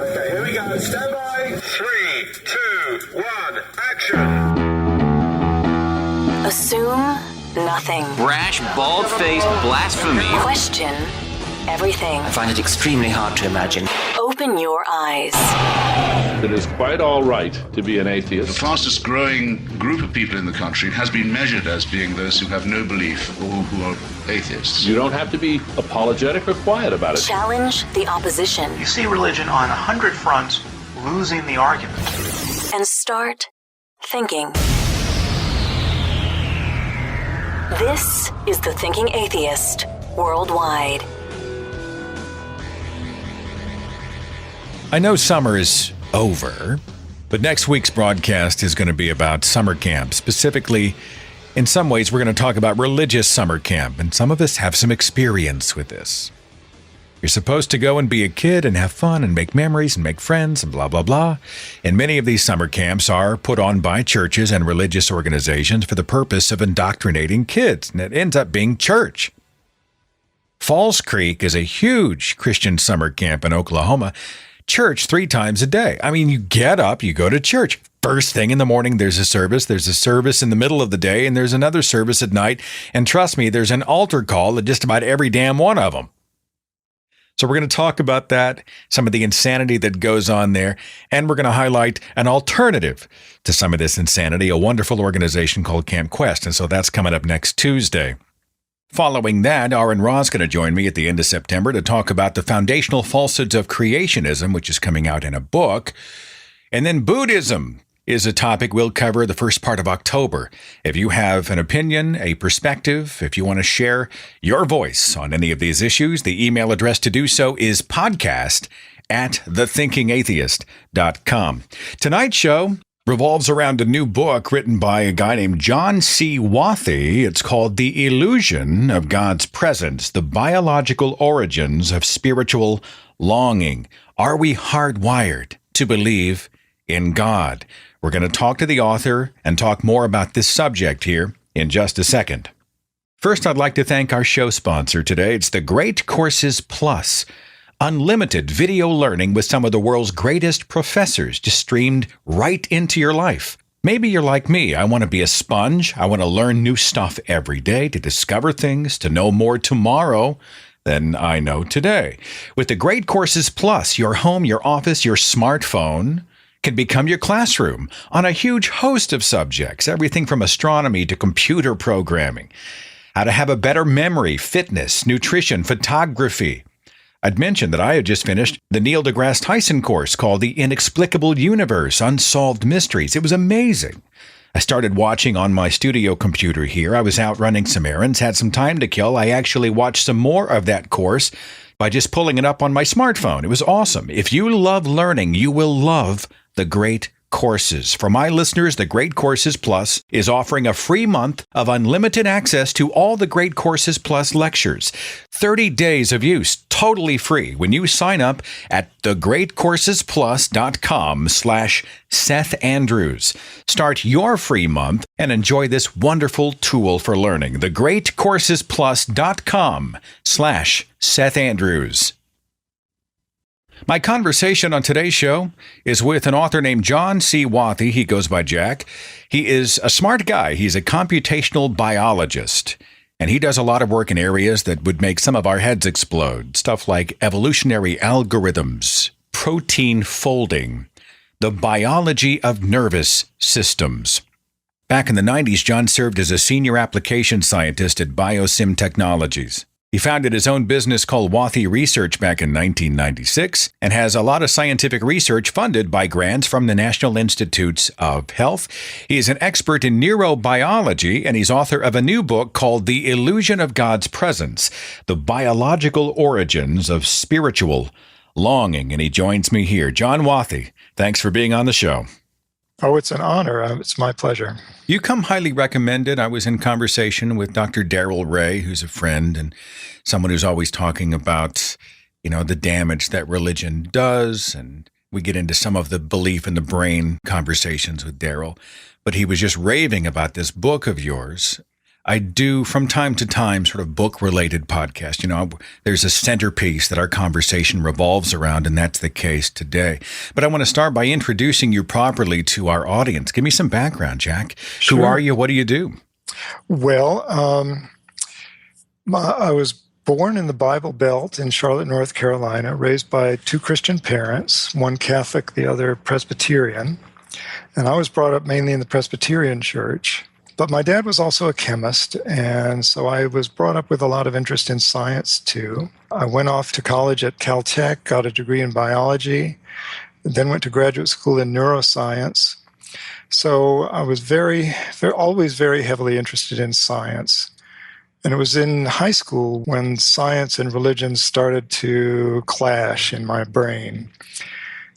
Okay, here we go. Stand by. 3, 2, 1, action. Assume nothing. Brash, bald-faced blasphemy. Question everything. I find it extremely hard to imagine. Open your eyes. It is quite all right to be an atheist. The fastest growing group of people in the country has been measured as being those who have no belief or who are atheists. You don't have to be apologetic or quiet about it. Challenge the opposition. You see religion on 100 fronts losing the argument. And start thinking. This is The Thinking Atheist Worldwide. I know summer is over, but next week's broadcast is going to be about summer camp. Specifically, in some ways, we're going to talk about religious summer camp, and some of us have some experience with this. You're supposed to go and be a kid and have fun and make memories and make friends and blah, blah, blah. And many of these summer camps are put on by churches and religious organizations for the purpose of indoctrinating kids, and it ends up being church. Falls Creek is a huge Christian summer camp in Oklahoma. Church 3 times a day. I mean, you get up, you go to church. First thing in the morning, there's a service in the middle of the day, and there's another service at night. And trust me, there's an altar call at just about every damn one of them. So we're going to talk about that, some of the insanity that goes on there, and we're going to highlight an alternative to some of this insanity, a wonderful organization called Camp Quest. And so that's coming up next Tuesday. Following that, Aaron Ra is going to join me at the end of September to talk about the foundational falsehoods of creationism, which is coming out in a book. And then Buddhism is a topic we'll cover the first part of October. If you have an opinion, a perspective, if you want to share your voice on any of these issues, the email address to do so is podcast@thethinkingatheist.com. Tonight's show revolves around a new book written by a guy named John C. Wathy. It's called The Illusion of God's Presence, The Biological Origins of Spiritual Longing. Are we hardwired to believe in God? We're going to talk to the author and talk more about this subject here in just a second. First, I'd like to thank our show sponsor today. It's the Great Courses Plus. Unlimited video learning with some of the world's greatest professors just streamed right into your life. Maybe you're like me. I want to be a sponge. I want to learn new stuff every day, to discover things, to know more tomorrow than I know today. With the Great Courses Plus, your home, your office, your smartphone can become your classroom on a huge host of subjects, everything from astronomy to computer programming, how to have a better memory, fitness, nutrition, photography. I'd mentioned that I had just finished the Neil deGrasse Tyson course called The Inexplicable Universe, Unsolved Mysteries. It was amazing. I started watching on my studio computer here. I was out running some errands, had some time to kill. I actually watched some more of that course by just pulling it up on my smartphone. It was awesome. If you love learning, you will love the Great Courses. For my listeners, the Great Courses Plus is offering a free month of unlimited access to all the Great Courses Plus lectures. 30 days of use, totally free, when you sign up at thegreatcoursesplus.com/Seth Andrews. Start your free month and enjoy this wonderful tool for learning. thegreatcoursesplus.com/Seth Andrews. My conversation on today's show is with an author named John C. Wathy. He goes by Jack. He is a smart guy. He's a computational biologist, and he does a lot of work in areas that would make some of our heads explode. Stuff like evolutionary algorithms, protein folding, the biology of nervous systems. Back in the 90s, John served as a senior application scientist at Biosim Technologies. He founded his own business called Wathy Research back in 1996 and has a lot of scientific research funded by grants from the National Institutes of Health. He is an expert in neurobiology, and he's author of a new book called The Illusion of God's Presence, The Biological Origins of Spiritual Longing. And he joins me here. John Wathy, thanks for being on the show. Oh, it's an honor. It's my pleasure. You come highly recommended. I was in conversation with Dr. Darrell Ray, who's a friend and someone who's always talking about, the damage that religion does. And we get into some of the belief in the brain conversations with Darrell. But he was just raving about this book of yours. I do from time to time sort of book-related podcasts. You know, there's a centerpiece that our conversation revolves around, and that's the case today. But I want to start by introducing you properly to our audience. Give me some background, Jack. Sure. Who are you? What do you do? Well, I was born in the Bible Belt in Charlotte, North Carolina, raised by two Christian parents, one Catholic, the other Presbyterian. And I was brought up mainly in the Presbyterian church. But my dad was also a chemist, and so I was brought up with a lot of interest in science, too. I went off to college at Caltech, got a degree in biology, then went to graduate school in neuroscience. So I was always very heavily interested in science. And it was in high school when science and religion started to clash in my brain.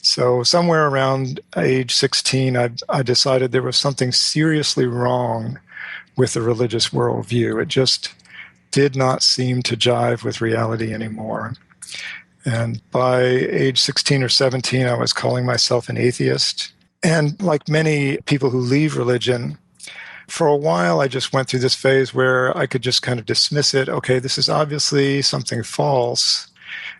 So somewhere around age 16, I decided there was something seriously wrong with the religious worldview. It just did not seem to jive with reality anymore. And by age 16 or 17, I was calling myself an atheist. And like many people who leave religion, for a while I just went through this phase where I could just kind of dismiss it. Okay, this is obviously something false.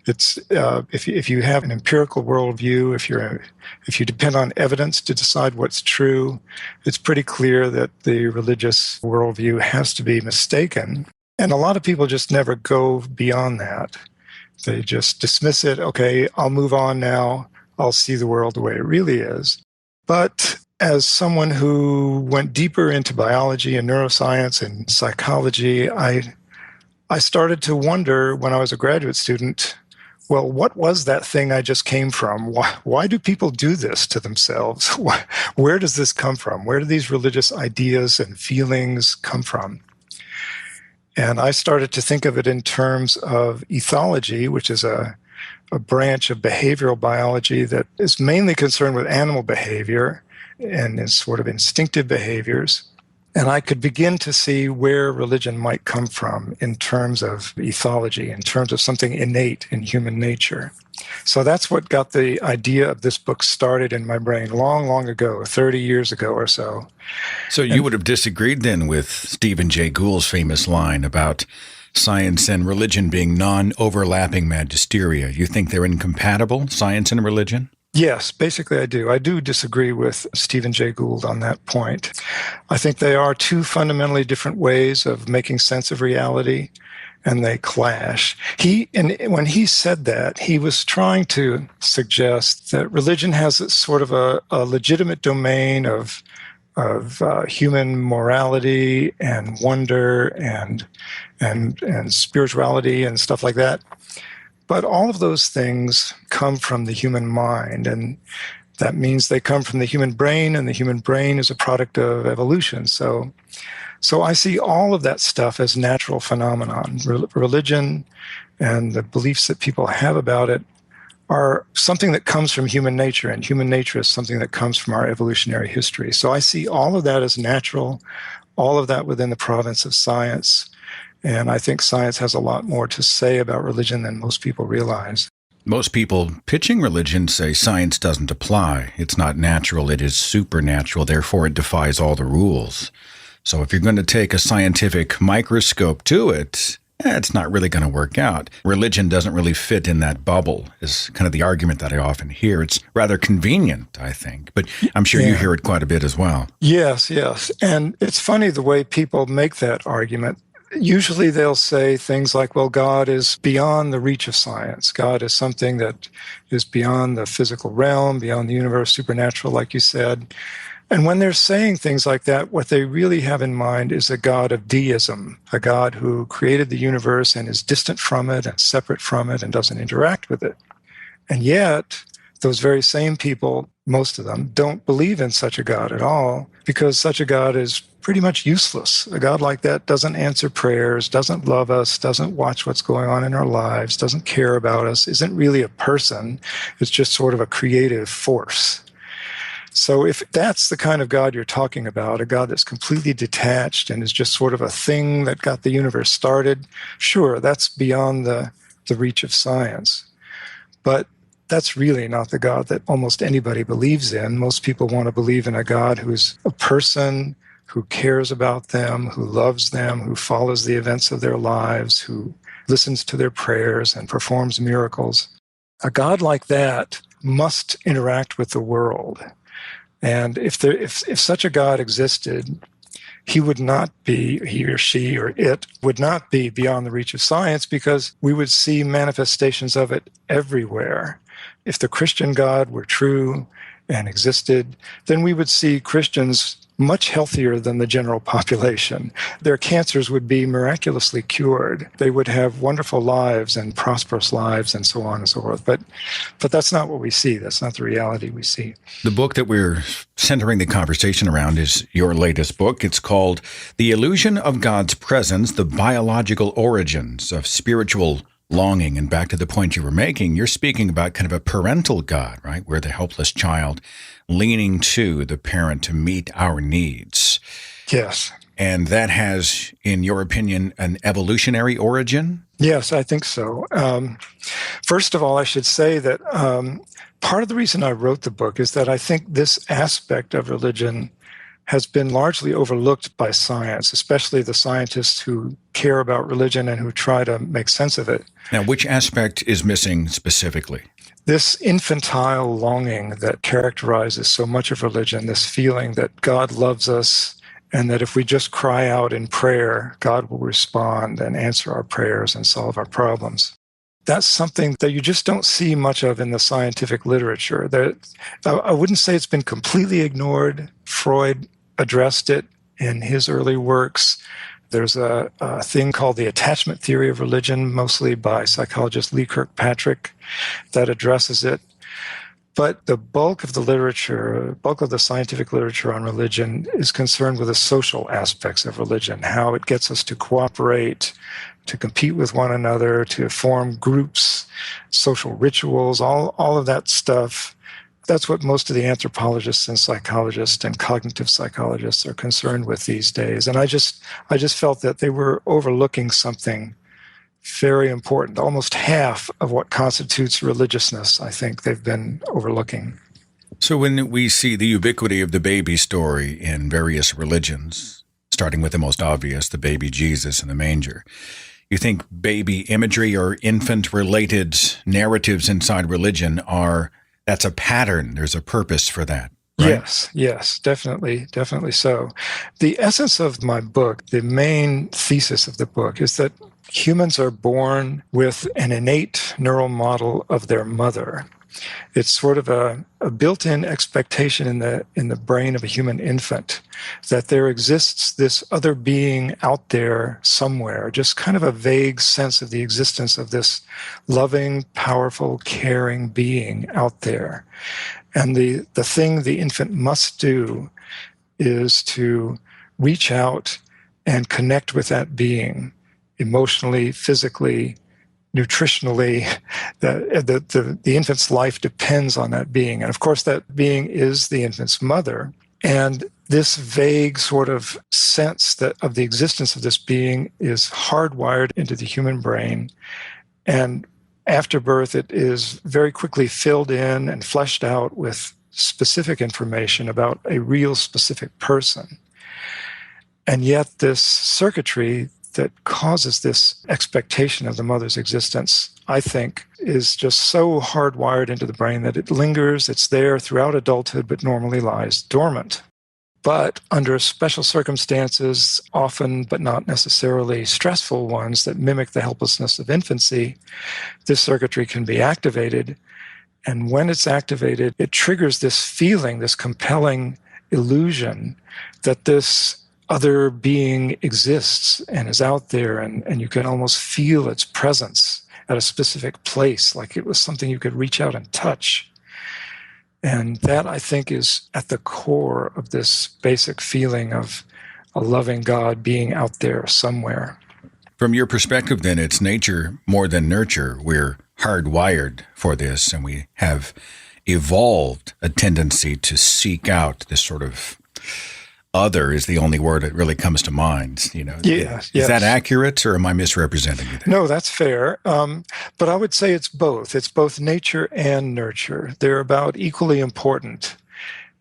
It's if you have an empirical worldview, if you depend on evidence to decide what's true, it's pretty clear that the religious worldview has to be mistaken. And a lot of people just never go beyond that. They just dismiss it. Okay, I'll move on now. I'll see the world the way it really is. But as someone who went deeper into biology and neuroscience and psychology, I started to wonder when I was a graduate student, well, what was that thing I just came from? Why do people do this to themselves? Where does this come from? Where do these religious ideas and feelings come from? And I started to think of it in terms of ethology, which is a branch of behavioral biology that is mainly concerned with animal behavior and is sort of instinctive behaviors. And I could begin to see where religion might come from in terms of ethology, in terms of something innate in human nature. So that's what got the idea of this book started in my brain long, long ago, 30 years ago or so. So you would have disagreed then with Stephen Jay Gould's famous line about science and religion being non-overlapping magisteria. You think they're incompatible, science and religion? Yes, basically I do. I do disagree with Stephen Jay Gould on that point. I think they are two fundamentally different ways of making sense of reality, and they clash. When he said that, he was trying to suggest that religion has sort of a legitimate domain of human morality and wonder and spirituality and stuff like that. But all of those things come from the human mind, and that means they come from the human brain, and the human brain is a product of evolution. So I see all of that stuff as natural phenomenon. Religion and the beliefs that people have about it are something that comes from human nature, and human nature is something that comes from our evolutionary history. So I see all of that as natural, all of that within the province of science. And I think science has a lot more to say about religion than most people realize. Most people pitching religion say science doesn't apply. It's not natural, it is supernatural, therefore it defies all the rules. So if you're going to take a scientific microscope to it, it's not really going to work out. Religion doesn't really fit in that bubble, is kind of the argument that I often hear. It's rather convenient, I think, but I'm sure you hear it quite a bit as well. Yes. And it's funny the way people make that argument. Usually they'll say things like, well, God is beyond the reach of science. God is something that is beyond the physical realm, beyond the universe, supernatural, like you said. And when they're saying things like that, what they really have in mind is a God of deism, a God who created the universe and is distant from it and separate from it and doesn't interact with it. And yet, those very same people, most of them, don't believe in such a God at all, because such a God is pretty much useless. A God like that doesn't answer prayers, doesn't love us, doesn't watch what's going on in our lives, doesn't care about us, isn't really a person. It's just sort of a creative force. So if that's the kind of God you're talking about, a God that's completely detached and is just sort of a thing that got the universe started, sure, that's beyond the reach of science. But that's really not the God that almost anybody believes in. Most people want to believe in a God who's a person, who cares about them, who loves them, who follows the events of their lives, who listens to their prayers and performs miracles. A God like that must interact with the world. And if such a God existed, he or she or it would not be beyond the reach of science, because we would see manifestations of it everywhere. If the Christian God were true and existed, then we would see Christians much healthier than the general population. Their cancers would be miraculously cured. They would have wonderful lives and prosperous lives and so on and so forth. But that's not what we see. That's not the reality we see. The book that we're centering the conversation around is your latest book. It's called The Illusion of God's Presence, The Biological Origins of Spiritual Longing. And back to the point you were making, you're speaking about kind of a parental God, right? We're the helpless child leaning to the parent to meet our needs. Yes. And that has, in your opinion, an evolutionary origin? Yes, I think so. First of all, I should say that part of the reason I wrote the book is that I think this aspect of religion has been largely overlooked by science, especially the scientists who care about religion and who try to make sense of it. Now, which aspect is missing specifically? This infantile longing that characterizes so much of religion, this feeling that God loves us and that if we just cry out in prayer, God will respond and answer our prayers and solve our problems. That's something that you just don't see much of in the scientific literature. I wouldn't say it's been completely ignored. Freud addressed it in his early works. There's a thing called the attachment theory of religion, mostly by psychologist Lee Kirkpatrick, that addresses it. But the bulk of the scientific literature on religion is concerned with the social aspects of religion, how it gets us to cooperate, to compete with one another, to form groups, social rituals, all of that stuff. That's what most of the anthropologists and psychologists and cognitive psychologists are concerned with these days. And I just felt that they were overlooking something very important. Almost half of what constitutes religiousness, I think they've been overlooking. So when we see the ubiquity of the baby story in various religions, starting with the most obvious, the baby Jesus in the manger, you think baby imagery or infant-related narratives inside religion that's a pattern. There's a purpose for that, right? Yes, definitely so. The essence of my book, the main thesis of the book, is that humans are born with an innate neural model of their mother. It's sort of a built-in expectation in the brain of a human infant that there exists this other being out there somewhere, just kind of a vague sense of the existence of this loving, powerful, caring being out there. And the thing the infant must do is to reach out and connect with that being emotionally, physically, nutritionally. The infant's life depends on that being. And of course, that being is the infant's mother. And this vague sort of sense of the existence of this being is hardwired into the human brain. And after birth, it is very quickly filled in and fleshed out with specific information about a real specific person. And yet this circuitry that causes this expectation of the mother's existence, I think, is just so hardwired into the brain that it lingers, it's there throughout adulthood, but normally lies dormant. But under special circumstances, often but not necessarily stressful ones that mimic the helplessness of infancy, this circuitry can be activated. And when it's activated, it triggers this feeling, this compelling illusion that this other being exists and is out there, and you can almost feel its presence at a specific place, like it was something you could reach out and touch. And that, I think, is at the core of this basic feeling of a loving God being out there somewhere. From your perspective, then, it's nature more than nurture. We're hardwired for this, and we have evolved a tendency to seek out this sort of other is the only word that really comes to mind. Yes. Is that accurate, or am I misrepresenting it? No, that's fair. But I would say it's both. It's both nature and nurture. They're about equally important.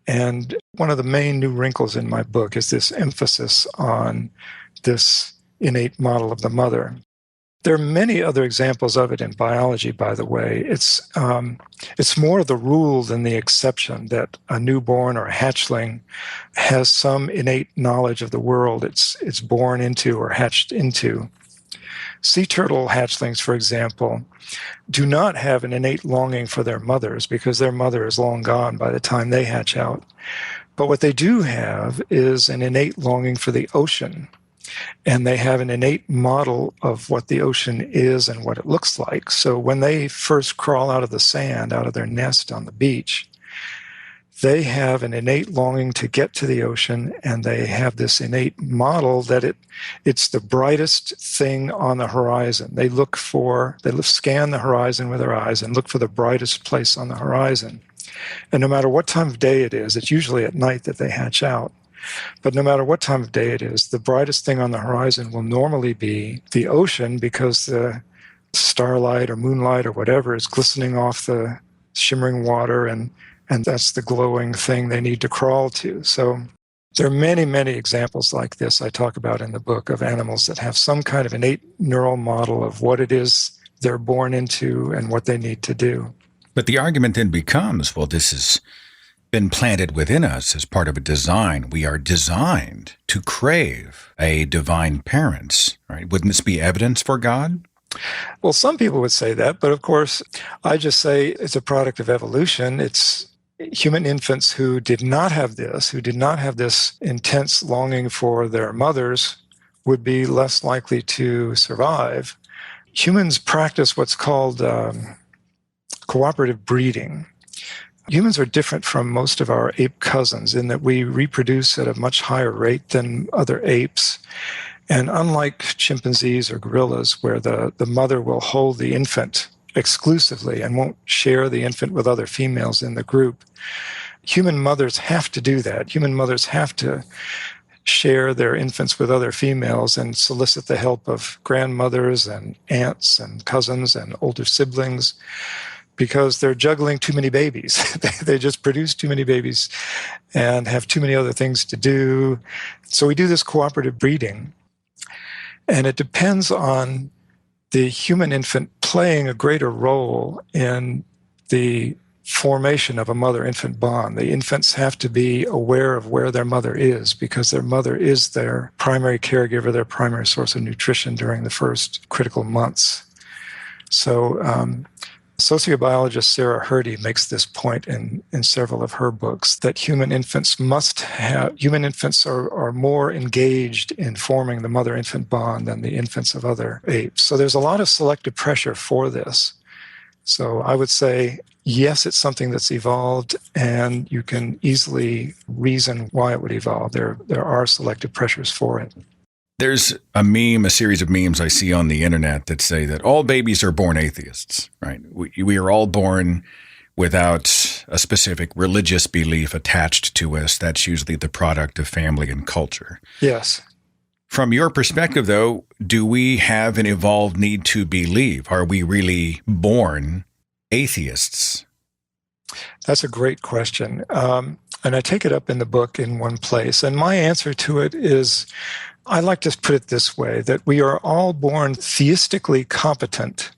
And one of the main new wrinkles in my book is this emphasis on this innate model of the mother. There are many other examples of it in biology, by the way. It's more the rule than the exception that a newborn or a hatchling has some innate knowledge of the world it's born into or hatched into. Sea turtle hatchlings, for example, do not have an innate longing for their mothers because their mother is long gone by the time they hatch out. But what they do have is an innate longing for the ocean. And they have an innate model of what the ocean is and what it looks like. So when they first crawl out of the sand, out of their nest on the beach, they have an innate longing to get to the ocean, and they have this innate model that it's the brightest thing on the horizon. They scan the horizon with their eyes and look for the brightest place on the horizon. And no matter what time of day it is, it's usually at night that they hatch out. But no matter what time of day it is, the brightest thing on the horizon will normally be the ocean because the starlight or moonlight or whatever is glistening off the shimmering water, and that's the glowing thing they need to crawl to. So there are many, many examples like this I talk about in the book of animals that have some kind of innate neural model of what it is they're born into and what they need to do. But the argument then becomes, well, this has been planted within us as part of a design. We are designed to crave a divine parents, right? Wouldn't this be evidence for God? Well, some people would say that, but of course, I just say it's a product of evolution. It's human infants who did not have this intense longing for their mothers would be less likely to survive. Humans practice what's called cooperative breeding. Humans are different from most of our ape cousins in that we reproduce at a much higher rate than other apes. And unlike chimpanzees or gorillas, where the mother will hold the infant exclusively and won't share the infant with other females in the group, human mothers have to do that. Human mothers have to share their infants with other females and solicit the help of grandmothers and aunts and cousins and older siblings, because they're juggling too many babies. They just produce too many babies and have too many other things to do. So we do this cooperative breeding. And it depends on the human infant playing a greater role in the formation of a mother-infant bond. The infants have to be aware of where their mother is because their mother is their primary caregiver, their primary source of nutrition during the first critical months. So sociobiologist Sarah Hrdy makes this point in several of her books, that human infants are more engaged in forming the mother-infant bond than the infants of other apes. So there's a lot of selective pressure for this. So I would say, yes, it's something that's evolved, and you can easily reason why it would evolve. There are selective pressures for it. There's a series of memes I see on the internet that say that all babies are born atheists, right? We are all born without a specific religious belief attached to us. That's usually the product of family and culture. Yes. From your perspective, though, do we have an evolved need to believe? Are we really born atheists? That's a great question. And I take it up in the book in one place. And my answer to it is, I like to put it this way, that we are all born theistically competent,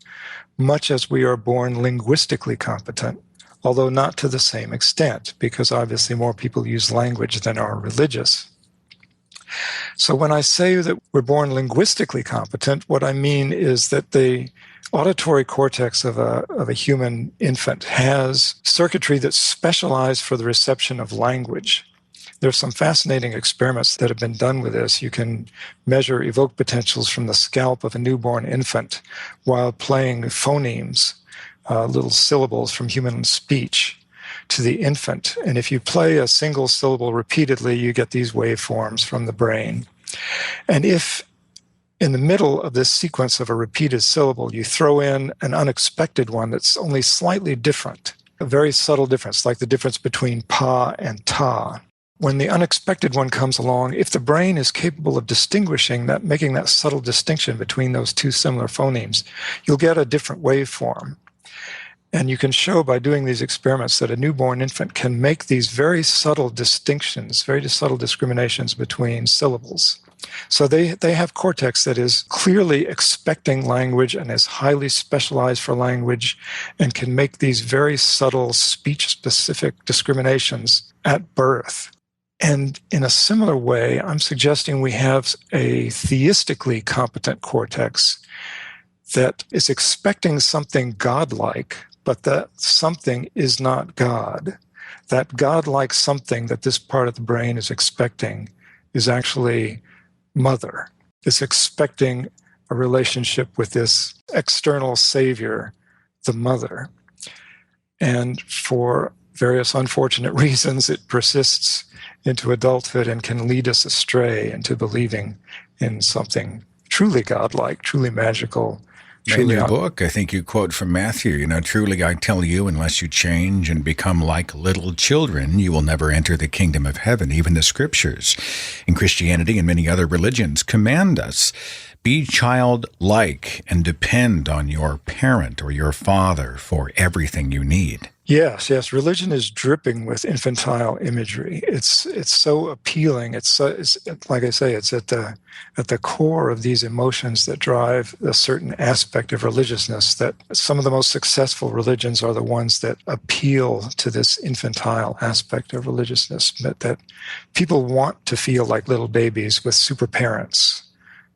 much as we are born linguistically competent, although not to the same extent, because obviously more people use language than are religious. So when I say that we're born linguistically competent, what I mean is that the auditory cortex of a human infant has circuitry that's specialized for the reception of language. There's some fascinating experiments that have been done with this. You can measure evoked potentials from the scalp of a newborn infant while playing phonemes, little syllables from human speech, to the infant. And if you play a single syllable repeatedly, you get these waveforms from the brain. And if in the middle of this sequence of a repeated syllable, you throw in an unexpected one that's only slightly different, a very subtle difference, like the difference between pa and ta. When the unexpected one comes along, if the brain is capable of distinguishing that, making that subtle distinction between those two similar phonemes, you'll get a different waveform. And you can show by doing these experiments that a newborn infant can make these very subtle distinctions, very subtle discriminations between syllables. So they have cortex that is clearly expecting language and is highly specialized for language and can make these very subtle speech-specific discriminations at birth. And in a similar way, I'm suggesting we have a theistically competent cortex that is expecting something godlike, but that something is not God. That godlike something that this part of the brain is expecting is actually mother. It's expecting a relationship with this external savior, the mother. And for various unfortunate reasons, it persists into adulthood and can lead us astray into believing in something truly godlike, truly magical. In your book, I think you quote from Matthew, truly I tell you, unless you change and become like little children, you will never enter the kingdom of heaven. Even the scriptures in Christianity and many other religions command us, be childlike and depend on your parent or your father for everything you need. Yes. Religion is dripping with infantile imagery. It's so appealing. It's like I say, it's at the core of these emotions that drive a certain aspect of religiousness. That some of the most successful religions are the ones that appeal to this infantile aspect of religiousness. That people want to feel like little babies with super parents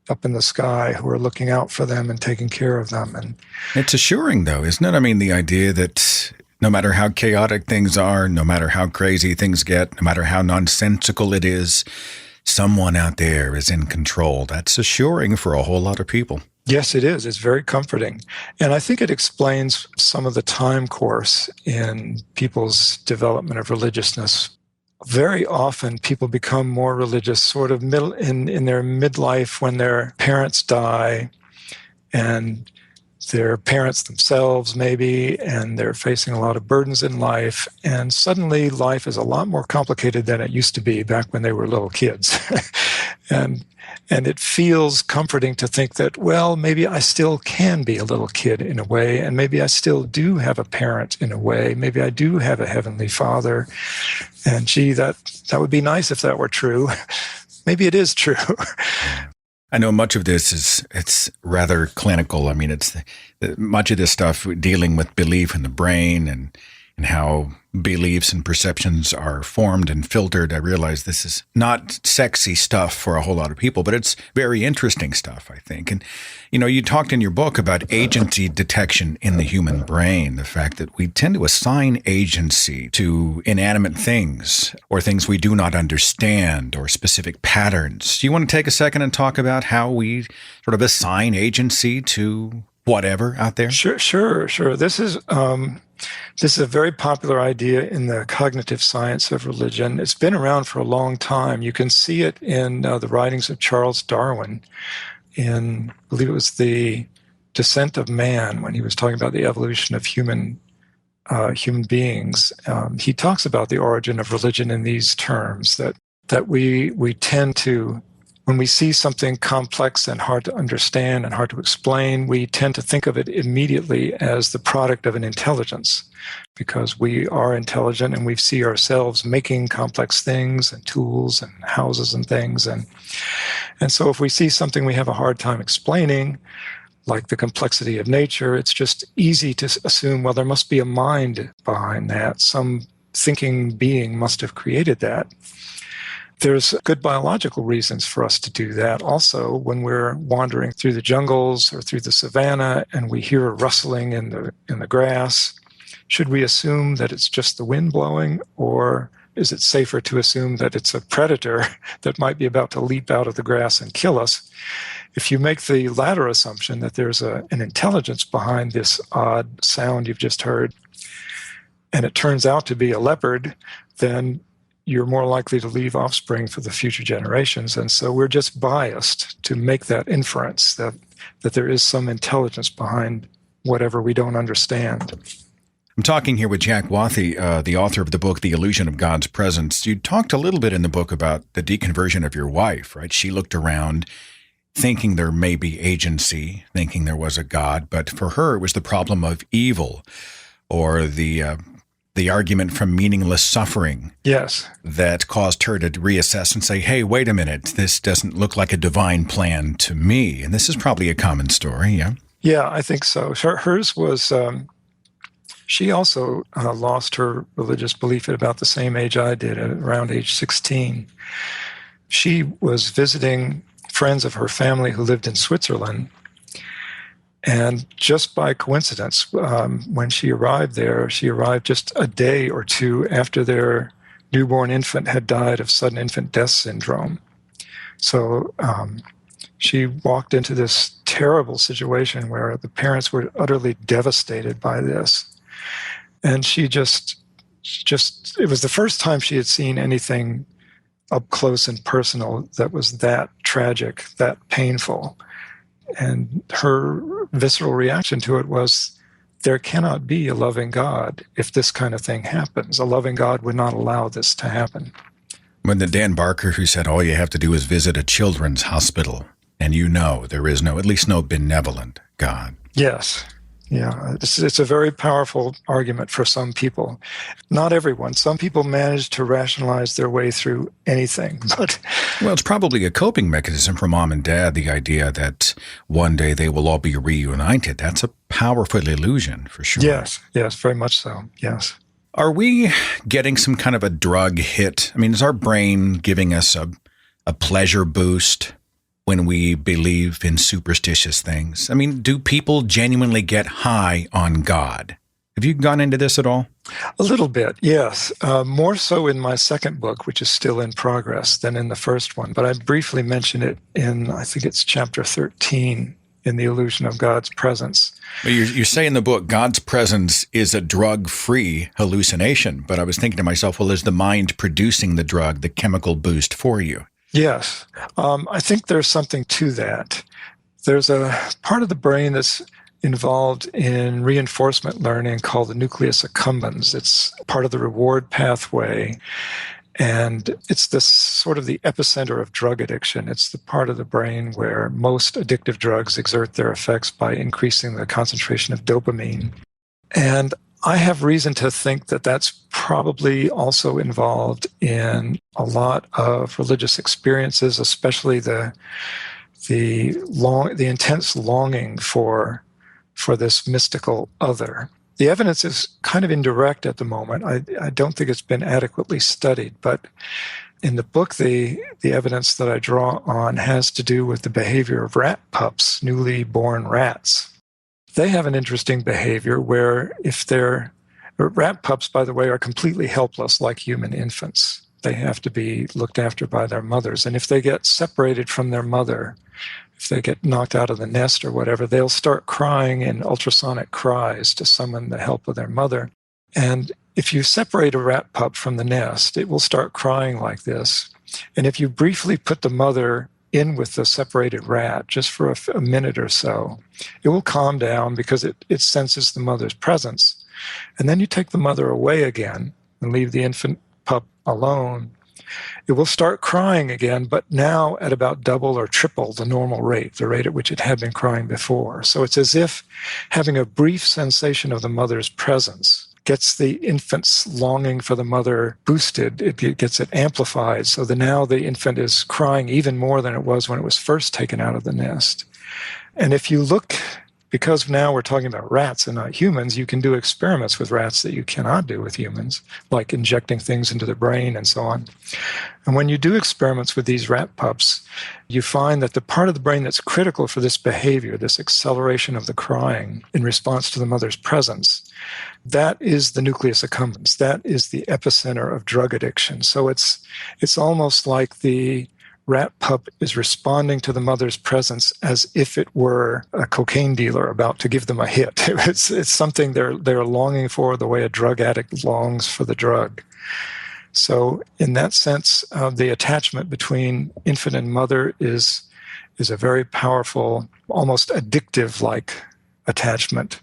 up in the sky who are looking out for them and taking care of them. And it's assuring, though, isn't it? I mean, the idea that no matter how chaotic things are, no matter how crazy things get, no matter how nonsensical it is, someone out there is in control. That's assuring for a whole lot of people. Yes, it is. It's very comforting. And I think it explains some of the time course in people's development of religiousness. Very often people become more religious sort of in their midlife when their parents die and their parents themselves maybe, and they're facing a lot of burdens in life. And suddenly life is a lot more complicated than it used to be back when they were little kids. And it feels comforting to think that, well, maybe I still can be a little kid in a way, and maybe I still do have a parent in a way. Maybe I do have a heavenly Father. And gee, that would be nice if that were true. Maybe it is true. I know much of this it's rather clinical. I mean, it's much of this stuff dealing with belief in the brain and how beliefs and perceptions are formed and filtered. I realize this is not sexy stuff for a whole lot of people, but it's very interesting stuff, I think. And, you talked in your book about agency detection in the human brain, the fact that we tend to assign agency to inanimate things or things we do not understand or specific patterns. Do you want to take a second and talk about how we sort of assign agency to whatever out there? Sure. This is a very popular idea in the cognitive science of religion. It's been around for a long time. You can see it in the writings of Charles Darwin in, I believe it was The Descent of Man, when he was talking about the evolution of human beings. He talks about the origin of religion in these terms, that we tend to, when we see something complex and hard to understand and hard to explain, we tend to think of it immediately as the product of an intelligence, because we are intelligent and we see ourselves making complex things and tools and houses and things. And so if we see something we have a hard time explaining, like the complexity of nature, it's just easy to assume, well, there must be a mind behind that. Some thinking being must have created that. There's good biological reasons for us to do that. Also, when we're wandering through the jungles or through the savannah and we hear a rustling in the grass, should we assume that it's just the wind blowing, or is it safer to assume that it's a predator that might be about to leap out of the grass and kill us? If you make the latter assumption, that there's an intelligence behind this odd sound you've just heard, and it turns out to be a leopard, then you're more likely to leave offspring for the future generations. And so we're just biased to make that inference that there is some intelligence behind whatever we don't understand. I'm talking here with Jack Wathy, the author of the book, The Illusion of God's Presence. You talked a little bit in the book about the deconversion of your wife, right? She looked around thinking there may be agency, thinking there was a God, but for her it was the problem of evil. or the argument from meaningless suffering. Yes. That caused her to reassess and say, hey, wait a minute, this doesn't look like a divine plan to me. And this is probably a common story, yeah? Yeah, I think so. Hers was, she also lost her religious belief at about the same age I did, at around age 16. She was visiting friends of her family who lived in Switzerland. And just by coincidence, when she arrived there, she arrived just a day or two after their newborn infant had died of sudden infant death syndrome. So she walked into this terrible situation where the parents were utterly devastated by this. And she just, it was the first time she had seen anything up close and personal that was that tragic, that painful. And her visceral reaction to it was, there cannot be a loving God if this kind of thing happens. A loving God would not allow this to happen. When the Dan Barker who said all you have to do is visit a children's hospital, and you know there is no, at least no benevolent God. Yes. Yeah, it's a very powerful argument for some people. Not everyone. Some people manage to rationalize their way through anything. But well, it's probably a coping mechanism for mom and dad, the idea that one day they will all be reunited. That's a powerful illusion, for sure. Yes, very much so, yes. Are we getting some kind of a drug hit? I mean, is our brain giving us a pleasure boost when we believe in superstitious things? I mean, do people genuinely get high on God? Have you gone into this at all? A little bit, yes. More so in my second book, which is still in progress, than in the first one. But I briefly mention it in, I think it's chapter 13, in The Illusion of God's Presence. Well, you say in the book, God's presence is a drug-free hallucination. But I was thinking to myself, well, is the mind producing the drug, the chemical boost for you? Yes. I think there's something to that. There's a part of the brain that's involved in reinforcement learning called the nucleus accumbens. It's part of the reward pathway, and it's this sort of the epicenter of drug addiction. It's the part of the brain where most addictive drugs exert their effects by increasing the concentration of dopamine. And I have reason to think that that's probably also involved in a lot of religious experiences, especially the intense longing for this mystical other. The evidence is kind of indirect at the moment. I don't think it's been adequately studied, but in the book, the evidence that I draw on has to do with the behavior of rat pups, newly born rats. They have an interesting behavior where rat pups, by the way, are completely helpless like human infants. They have to be looked after by their mothers. And if they get separated from their mother, if they get knocked out of the nest or whatever, they'll start crying in ultrasonic cries to summon the help of their mother. And if you separate a rat pup from the nest, it will start crying like this. And if you briefly put the mother in with the separated rat just for a minute or so, it will calm down because it senses the mother's presence. And then you take the mother away again and leave the infant pup alone. It will start crying again, but now at about double or triple the normal rate, the rate at which it had been crying before. So it's as if having a brief sensation of the mother's presence gets the infant's longing for the mother boosted. It gets it amplified. So now the infant is crying even more than it was when it was first taken out of the nest. And if you look, because now we're talking about rats and not humans, you can do experiments with rats that you cannot do with humans, like injecting things into the brain and so on. And when you do experiments with these rat pups, you find that the part of the brain that's critical for this behavior, this acceleration of the crying in response to the mother's presence, that is the nucleus accumbens. That is the epicenter of drug addiction. So it's almost like the rat pup is responding to the mother's presence as if it were a cocaine dealer about to give them a hit. It's something they're longing for the way a drug addict longs for the drug. So in that sense, the attachment between infant and mother is a very powerful, almost addictive-like attachment.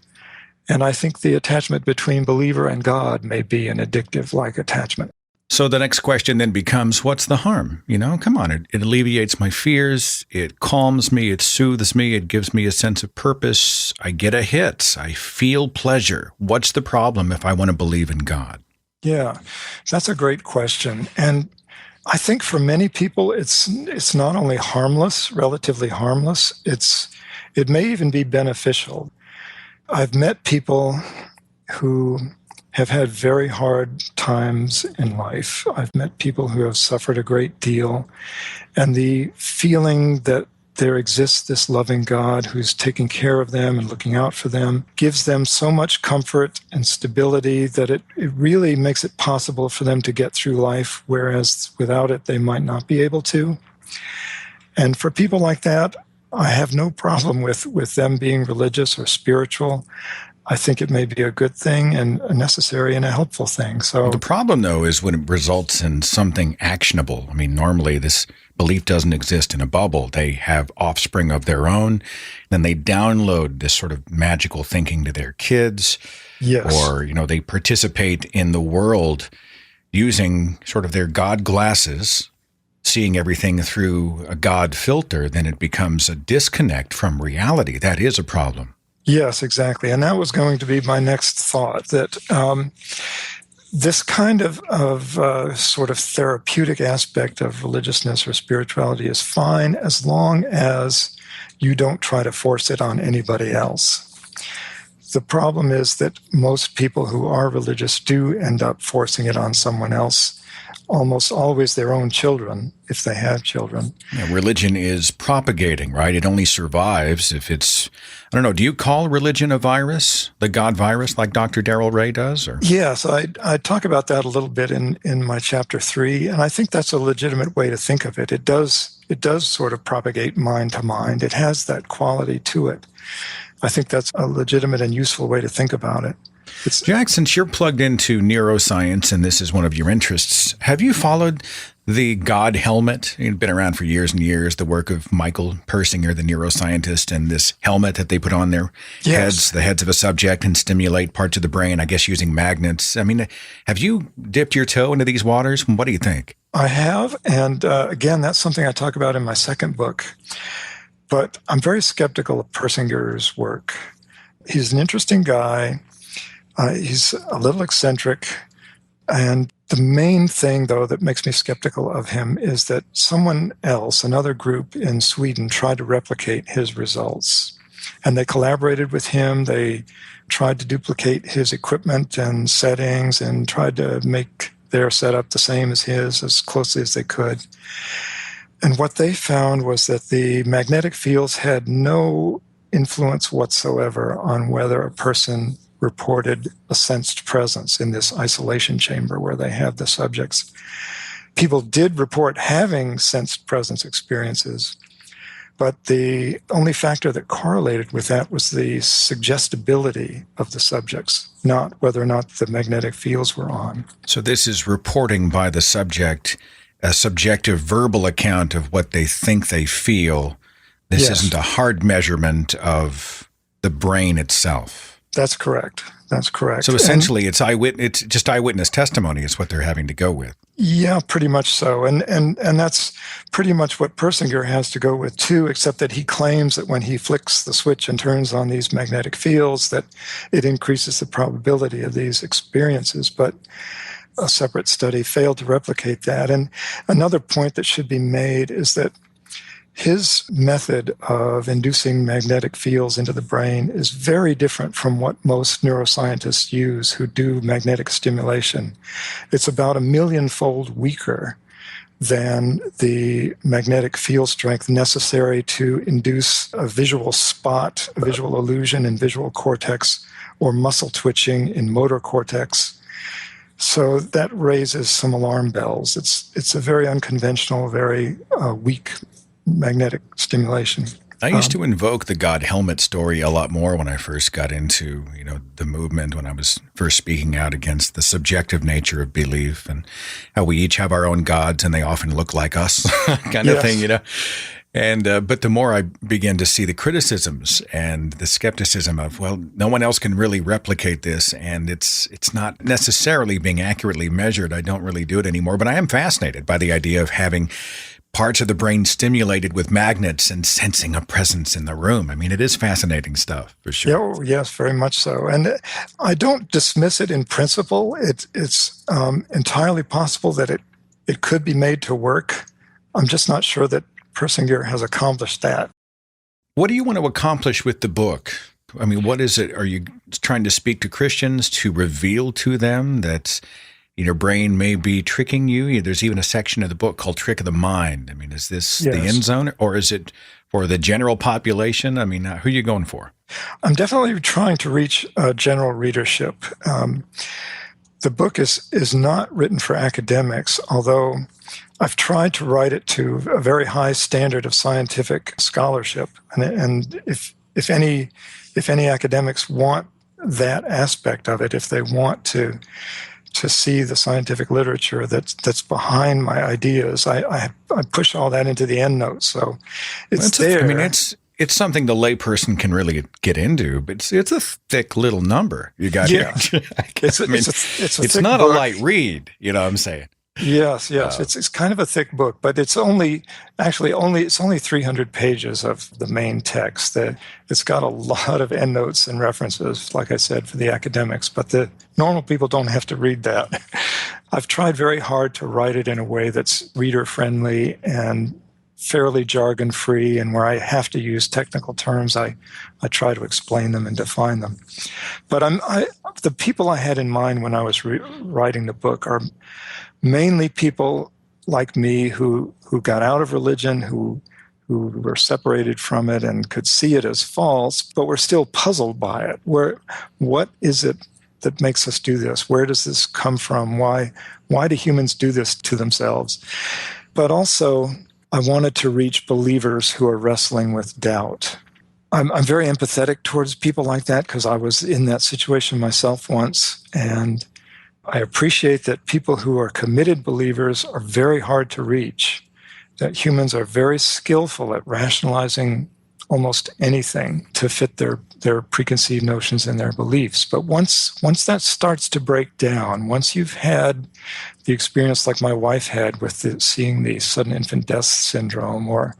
And I think the attachment between believer and God may be an addictive-like attachment. So the next question then becomes, what's the harm? Come on, it alleviates my fears, it calms me, it soothes me, it gives me a sense of purpose. I get a hit, I feel pleasure. What's the problem if I want to believe in God? Yeah, that's a great question. And I think for many people, it's not only harmless, relatively harmless, it may even be beneficial. I've met people who have had very hard times in life. I've met people who have suffered a great deal, and the feeling that there exists this loving God who's taking care of them and looking out for them gives them so much comfort and stability that it really makes it possible for them to get through life, whereas without it, they might not be able to. And for people like that, I have no problem with them being religious or spiritual. I think it may be a good thing and a necessary and a helpful thing. So the problem, though, is when it results in something actionable. I mean, normally this belief doesn't exist in a bubble. They have offspring of their own. Then they download this sort of magical thinking to their kids. Yes. Or, they participate in the world using sort of their God glasses, seeing everything through a God filter. Then it becomes a disconnect from reality. That is a problem. Yes, exactly. And that was going to be my next thought, that this kind of sort of therapeutic aspect of religiousness or spirituality is fine as long as you don't try to force it on anybody else. The problem is that most people who are religious do end up forcing it on someone else, almost always their own children, if they have children. Yeah, religion is propagating, right? It only survives if it's, I don't know, do you call religion a virus, the God virus, like Dr. Darrell Ray does? Or? Yes, I talk about that a little bit in my chapter 3, and I think that's a legitimate way to think of it. It does sort of propagate mind to mind. It has that quality to it. I think that's a legitimate and useful way to think about it. Jack, since you're plugged into neuroscience and this is one of your interests, have you followed the God helmet? It's been around for years and years, the work of Michael Persinger, the neuroscientist, and this helmet that they put on their heads, the heads of a subject, and stimulate parts of the brain, I guess using magnets. I mean, have you dipped your toe into these waters? What do you think? I have, and again, that's something I talk about in my second book. But I'm very skeptical of Persinger's work. He's an interesting guy. He's a little eccentric. And the main thing, though, that makes me skeptical of him is that someone else, another group in Sweden, tried to replicate his results. And they collaborated with him. They tried to duplicate his equipment and settings and tried to make their setup the same as his as closely as they could. And what they found was that the magnetic fields had no influence whatsoever on whether a person reported a sensed presence in this isolation chamber where they have the subjects. People did report having sensed presence experiences, but the only factor that correlated with that was the suggestibility of the subjects, not whether or not the magnetic fields were on. So this is reporting by the subject, a subjective verbal account of what they think they feel. This isn't a hard measurement of the brain itself. That's correct. That's correct. So essentially, it's just eyewitness testimony is what they're having to go with. Yeah, pretty much so. And that's pretty much what Persinger has to go with too, except that he claims that when he flicks the switch and turns on these magnetic fields, that it increases the probability of these experiences. But a separate study failed to replicate that. And another point that should be made is that his method of inducing magnetic fields into the brain is very different from what most neuroscientists use who do magnetic stimulation. It's about 1 million-fold weaker than the magnetic field strength necessary to induce a visual spot, a visual illusion in visual cortex, or muscle twitching in motor cortex. So that raises some alarm bells. It's a very unconventional, very weak magnetic stimulation. I used to invoke the God helmet story a lot more when I first got into, the movement, when I was first speaking out against the subjective nature of belief and how we each have our own gods and they often look like us kind of thing, And but the more I began to see the criticisms and the skepticism of, well, no one else can really replicate this, and it's not necessarily being accurately measured. I don't really do it anymore, but I am fascinated by the idea of having parts of the brain stimulated with magnets and sensing a presence in the room. I mean, it is fascinating stuff for sure. Yeah, oh, yes, very much so. And I don't dismiss it in principle. It's entirely possible that it could be made to work. I'm just not sure that Persinger has accomplished that. What do you want to accomplish with the book? I mean, what is it? Are you trying to speak to Christians to reveal to them that your brain may be tricking you? There's even a section of the book called Trick of the Mind. I mean, is this the end zone, or is it for the general population? I mean, who are you going for? I'm definitely trying to reach a general readership. The book is not written for academics, although I've tried to write it to a very high standard of scientific scholarship. And if any academics want that aspect of it, if they want to see the scientific literature that's behind my ideas, I push all that into the endnotes. So it's there. I mean, it's something the layperson can really get into, but it's a thick little number you got here. It's not book. A light read, you know what I'm saying? Yes. It's kind of a thick book, but it's only 300 pages of the main text. It's got a lot of endnotes and references, like I said, for the academics, but the normal people don't have to read that. I've tried very hard to write it in a way that's reader-friendly and fairly jargon-free, and where I have to use technical terms, I try to explain them and define them. But the people I had in mind when I was writing the book are mainly people like me who got out of religion, who were separated from it and could see it as false, but were still puzzled by it. What is it that makes us do this? Where does this come from? Why do humans do this to themselves? But also, I wanted to reach believers who are wrestling with doubt. I'm very empathetic towards people like that because I was in that situation myself once, and I appreciate that people who are committed believers are very hard to reach, that humans are very skillful at rationalizing almost anything to fit their preconceived notions and their beliefs. But once that starts to break down, once you've had the experience like my wife had with seeing the sudden infant death syndrome, or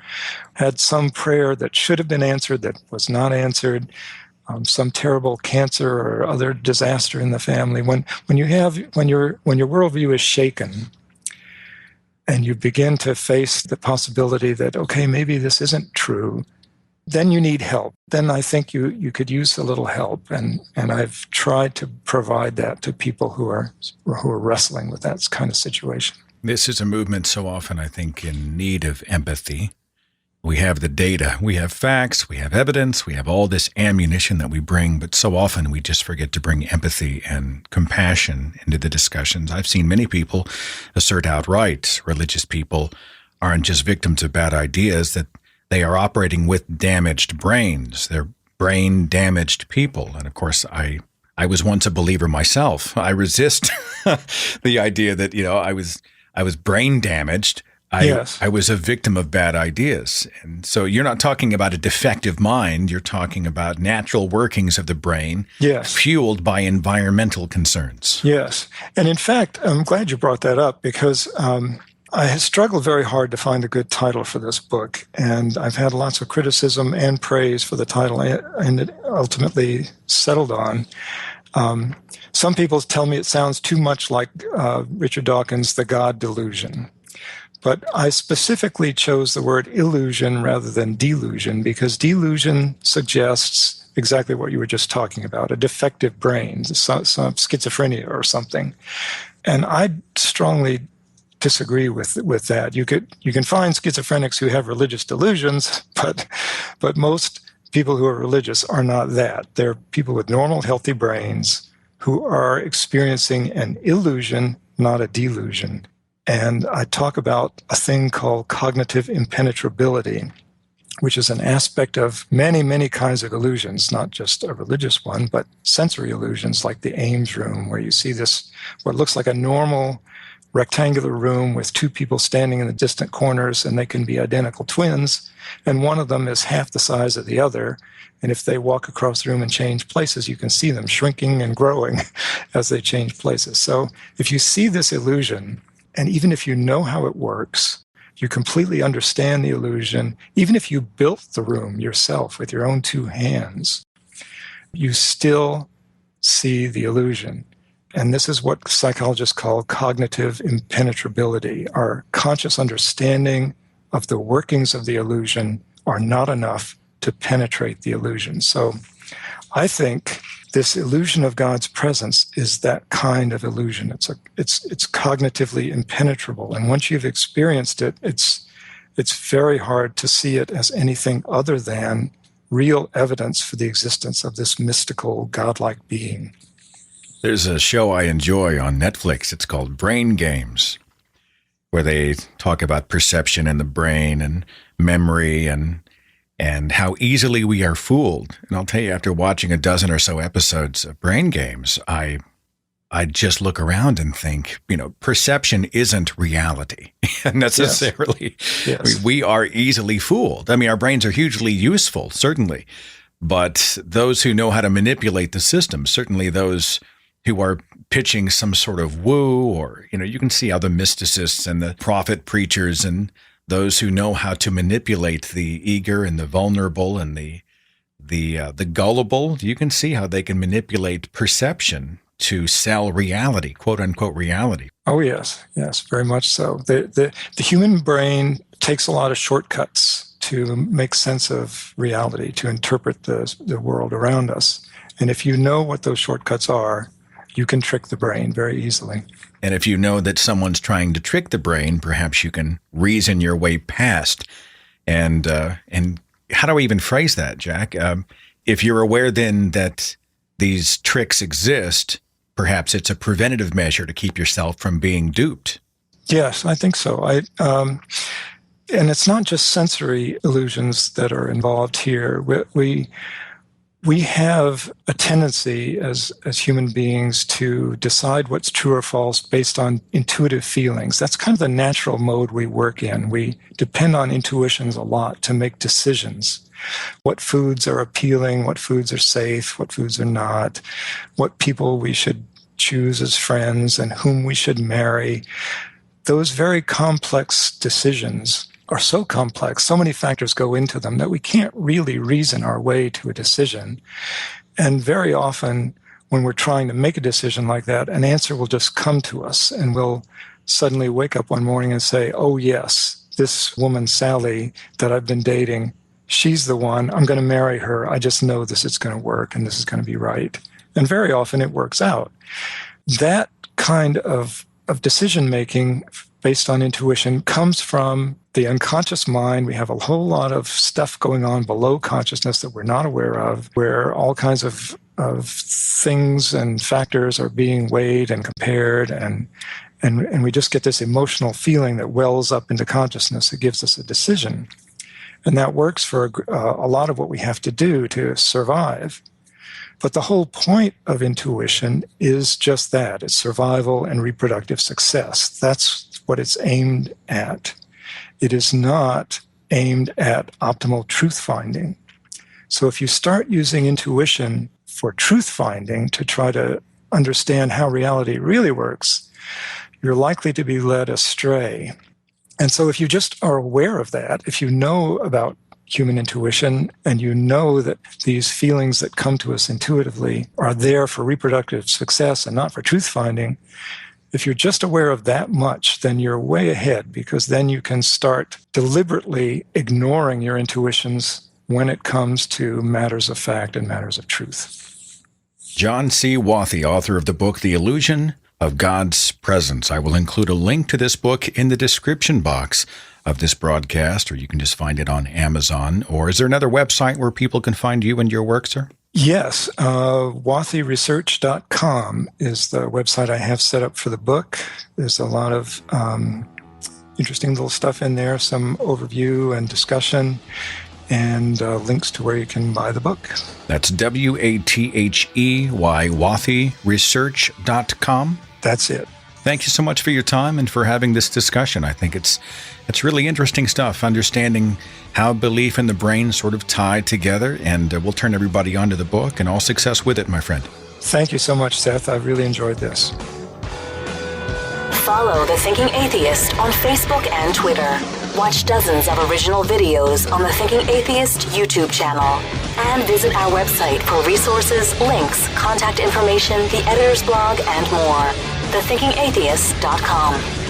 had some prayer that should have been answered that was not answered, some terrible cancer or other disaster in the family, when your worldview is shaken, and you begin to face the possibility that, okay, maybe this isn't true, then you need help. Then I think you could use a little help, and I've tried to provide that to people who are wrestling with that kind of situation. This is a movement so often, I think, in need of empathy. We have the data, we have facts, we have evidence, we have all this ammunition that we bring, but so often we just forget to bring empathy and compassion into the discussions. I've seen many people assert outright religious people aren't just victims of bad ideas, that they are operating with damaged brains. They're brain-damaged people. And of course, I was once a believer myself. I resist the idea that, I was brain damaged. I was a victim of bad ideas. And so you're not talking about a defective mind. You're talking about natural workings of the brain, fueled by environmental concerns. Yes. And in fact, I'm glad you brought that up, because I have struggled very hard to find a good title for this book. And I've had lots of criticism and praise for the title, and it ultimately settled on. Some people tell me it sounds too much like Richard Dawkins' The God Delusion. But I specifically chose the word illusion rather than delusion, because delusion suggests exactly what you were just talking about, a defective brain, some schizophrenia or something. And I strongly disagree with that. You can find schizophrenics who have religious delusions, but most people who are religious are not that. They're people with normal, healthy brains who are experiencing an illusion, not a delusion. And I talk about a thing called cognitive impenetrability, which is an aspect of many, many kinds of illusions, not just a religious one, but sensory illusions like the Ames room, where you see this, what looks like a normal rectangular room with two people standing in the distant corners, and they can be identical twins, and one of them is half the size of the other. And if they walk across the room and change places, you can see them shrinking and growing as they change places. So if you see this illusion, and even if you know how it works, you completely understand the illusion, even if you built the room yourself with your own two hands, you still see the illusion. And this is what psychologists call cognitive impenetrability. Our conscious understanding of the workings of the illusion are not enough to penetrate the illusion. So I think this illusion of God's presence is that kind of illusion. It's cognitively impenetrable. And once you've experienced it, it's very hard to see it as anything other than real evidence for the existence of this mystical, godlike being. There's a show I enjoy on Netflix. It's called Brain Games, where they talk about perception in the brain and memory and how easily we are fooled. And I'll tell you, after watching a dozen or so episodes of Brain Games, I just look around and think, perception isn't reality necessarily. Yes. I mean, we are easily fooled. I mean, our brains are hugely useful, certainly. But those who know how to manipulate the system, certainly those who are pitching some sort of woo, or, you can see how the mysticists and the prophet preachers and those who know how to manipulate the eager and the vulnerable and the gullible, you can see how they can manipulate perception to sell reality, quote unquote reality. Oh, yes, very much so. The human brain takes a lot of shortcuts to make sense of reality, to interpret the world around us. And if you know what those shortcuts are, you can trick the brain very easily. And if you know that someone's trying to trick the brain, perhaps you can reason your way past. And how do I even phrase that, Jack? If you're aware then that these tricks exist, perhaps it's a preventative measure to keep yourself from being duped. Yes, I think so. And it's not just sensory illusions that are involved here. We have a tendency as human beings to decide what's true or false based on intuitive feelings. That's kind of the natural mode we work in. We depend on intuitions a lot to make decisions. What foods are appealing, what foods are safe, what foods are not, what people we should choose as friends and whom we should marry. Those very complex decisions are so complex, so many factors go into them that we can't really reason our way to a decision. And very often, when we're trying to make a decision like that, an answer will just come to us, and we'll suddenly wake up one morning and say, oh yes, this woman, Sally, that I've been dating, she's the one, I'm going to marry her. I just know this is going to work and this is going to be right. And very often it works out. That kind of decision-making based on intuition comes from the unconscious mind. We have a whole lot of stuff going on below consciousness that we're not aware of, where all kinds of things and factors are being weighed and compared, and we just get this emotional feeling that wells up into consciousness. It gives us a decision. And that works for a lot of what we have to do to survive. But the whole point of intuition is just that. It's survival and reproductive success. That's what it's aimed at. It is not aimed at optimal truth-finding. So if you start using intuition for truth-finding to try to understand how reality really works, you're likely to be led astray. And so if you just are aware of that, if you know about human intuition, and you know that these feelings that come to us intuitively are there for reproductive success and not for truth-finding, if you're just aware of that much, then you're way ahead, because then you can start deliberately ignoring your intuitions when it comes to matters of fact and matters of truth. John C. Wathy, author of the book, The Illusion of God's Presence. I will include a link to this book in the description box of this broadcast, or you can just find it on Amazon. Or is there another website where people can find you and your work, sir? Yes. WathyResearch.com is the website I have set up for the book. There's a lot of interesting little stuff in there, some overview and discussion, and links to where you can buy the book. That's WATHEY, WathyResearch.com. That's it. Thank you so much for your time and for having this discussion. I think it's really interesting stuff, understanding how belief and the brain sort of tie together, and we'll turn everybody onto the book, and all success with it, my friend. Thank you so much, Seth. I've really enjoyed this. Follow The Thinking Atheist on Facebook and Twitter. Watch dozens of original videos on the Thinking Atheist YouTube channel. And visit our website for resources, links, contact information, the editor's blog, and more. thethinkingatheist.com.